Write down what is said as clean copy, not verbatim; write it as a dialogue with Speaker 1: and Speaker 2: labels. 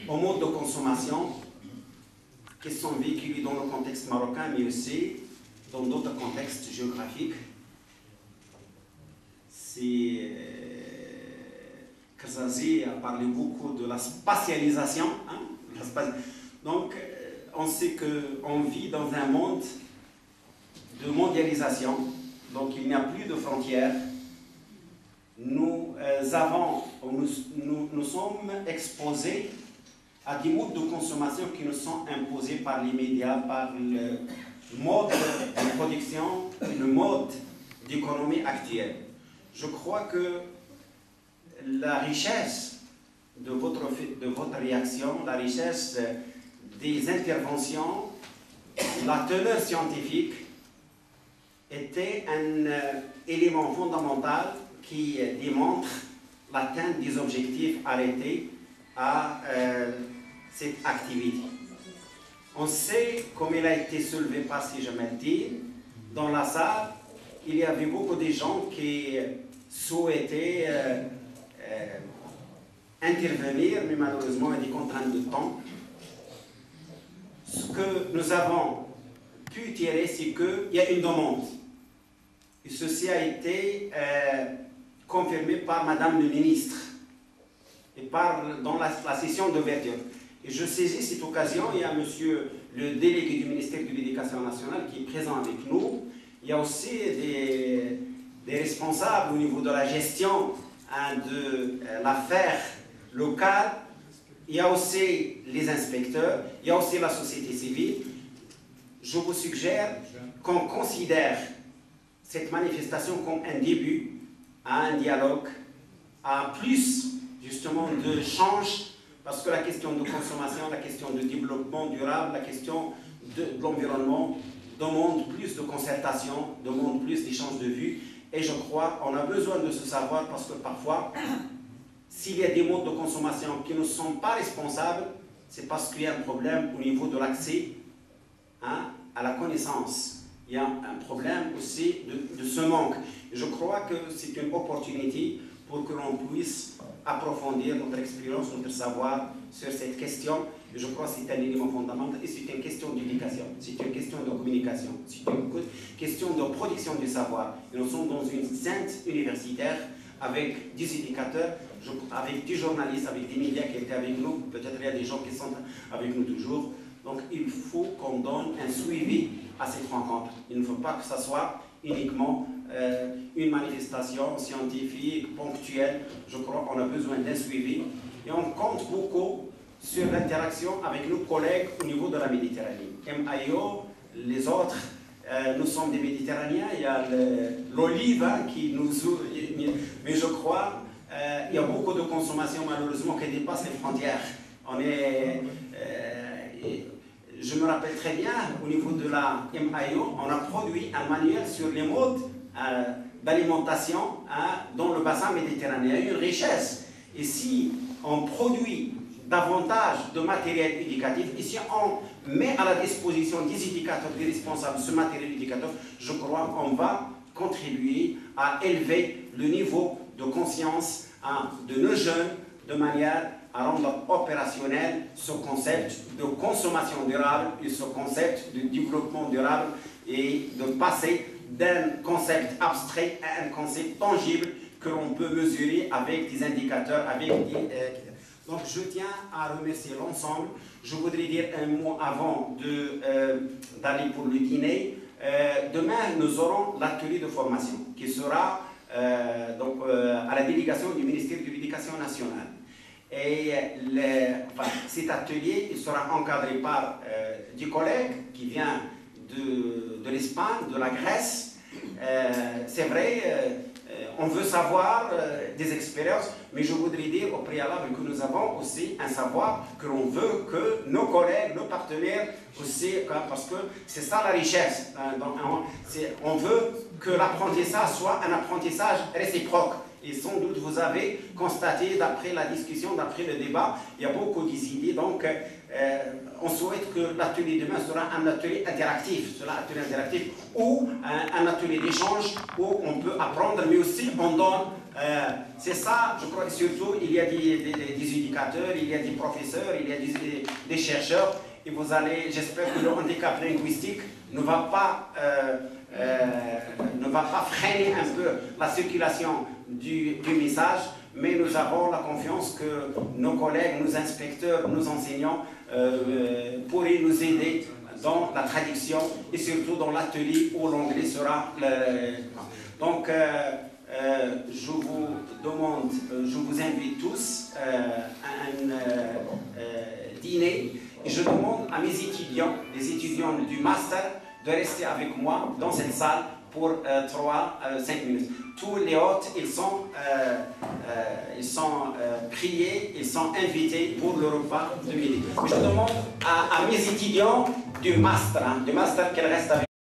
Speaker 1: aux modes de consommation qui sont véhiculés dans le contexte marocain, mais aussi dans d'autres contextes géographiques. Kazazi a parlé beaucoup de la spatialisation. Hein? Donc, on sait qu'on vit dans un monde de mondialisation, donc il n'y a plus de frontières. Nous sommes exposés à des modes de consommation qui nous sont imposés par les médias, par le mode de production, le mode d'économie actuel. Je crois que la richesse de votre réaction, la richesse des interventions, la teneur scientifique était un élément fondamental qui démontre l'atteinte des objectifs arrêtés à cette activité. On sait, comme il a été soulevé par si Jamal-Din, dans la salle, il y avait beaucoup de gens qui souhaitaient intervenir, mais malheureusement, il y a des contraintes de temps. Ce que nous avons pu tirer, c'est qu'il y a une demande. Et ceci a été confirmé par Madame le ministre et dans la session d'ouverture. Et je saisis cette occasion, il y a Monsieur le délégué du ministère de l'Éducation nationale qui est présent avec nous. Il y a aussi des responsables au niveau de la gestion de l'affaire locale. Il y a aussi les inspecteurs, il y a aussi la société civile. Je vous suggère qu'on considère cette manifestation comme un début à un dialogue, à plus justement de change, parce que la question de consommation, la question de développement durable, la question de l'environnement demande plus de concertation, demande plus d'échange de vues. Et je crois qu'on a besoin de ce savoir parce que parfois, s'il y a des modes de consommation qui ne sont pas responsables, c'est parce qu'il y a un problème au niveau de l'accès à la connaissance. Il y a un problème aussi de ce manque. Je crois que c'est une opportunité pour que l'on puisse approfondir notre expérience, notre savoir sur cette question. Et je crois que c'est un élément fondamental et c'est une question d'éducation, c'est une question de communication, c'est une question de production du savoir. Et nous sommes dans une scène universitaire avec des éducateurs, avec des journalistes, avec des médias qui étaient avec nous. Peut-être il y a des gens qui sont avec nous toujours. Donc il faut qu'on donne un suivi à cette rencontre. Il ne faut pas que ce soit uniquement une manifestation scientifique, ponctuelle. Je crois qu'on a besoin d'un suivi. Et on compte beaucoup sur l'interaction avec nos collègues au niveau de la Méditerranée. MIO, les autres, nous sommes des Méditerranéens. Il y a l'olive qui nous... Mais je crois il y a beaucoup de consommation malheureusement qui dépasse les frontières. Je me rappelle très bien, au niveau de la MIO, on a produit un manuel sur les modes d'alimentation dans le bassin méditerranéen. Il y a une richesse. Et si on produit davantage de matériel éducatif, et si on met à la disposition des éducateurs, des responsables, ce matériel éducateur, je crois qu'on va contribuer à élever le niveau de conscience de nos jeunes de manière à rendre opérationnel ce concept de consommation durable et ce concept de développement durable et de passer d'un concept abstrait à un concept tangible que l'on peut mesurer avec des indicateurs, avec des... Donc je tiens à remercier l'ensemble. Je voudrais dire un mot avant d'aller pour le dîner. Demain, nous aurons l'atelier de formation qui sera à la délégation du ministère de l'Éducation nationale. Et cet atelier il sera encadré par des collègues qui viennent de l'Espagne, de la Grèce. C'est vrai, on veut savoir des expériences, mais je voudrais dire au préalable que nous avons aussi un savoir que l'on veut que nos collègues, nos partenaires aussi, parce que c'est ça la richesse. On veut que l'apprentissage soit un apprentissage réciproque. Et sans doute vous avez constaté, d'après la discussion, d'après le débat, il y a beaucoup d'idées. Donc, on souhaite que l'atelier demain sera un atelier interactif, ou un atelier d'échange où on peut apprendre, mais aussi on donne C'est ça, je crois que surtout, il y a des éducateurs, il y a des professeurs, il y a des chercheurs, et vous allez, j'espère que le handicap linguistique ne va pas freiner un peu la circulation du message, mais nous avons la confiance que nos collègues, nos inspecteurs, nos enseignants pourraient nous aider dans la traduction et surtout dans l'atelier où l'anglais sera... Donc, je vous demande, je vous invite tous à un dîner et je demande à mes étudiants, les étudiants du master, de rester avec moi dans cette salle pour 3-5 minutes. Tous les hôtes, ils sont priés, ils sont invités pour le repas de midi. Je demande à mes étudiants du master qu'elles restent avec moi.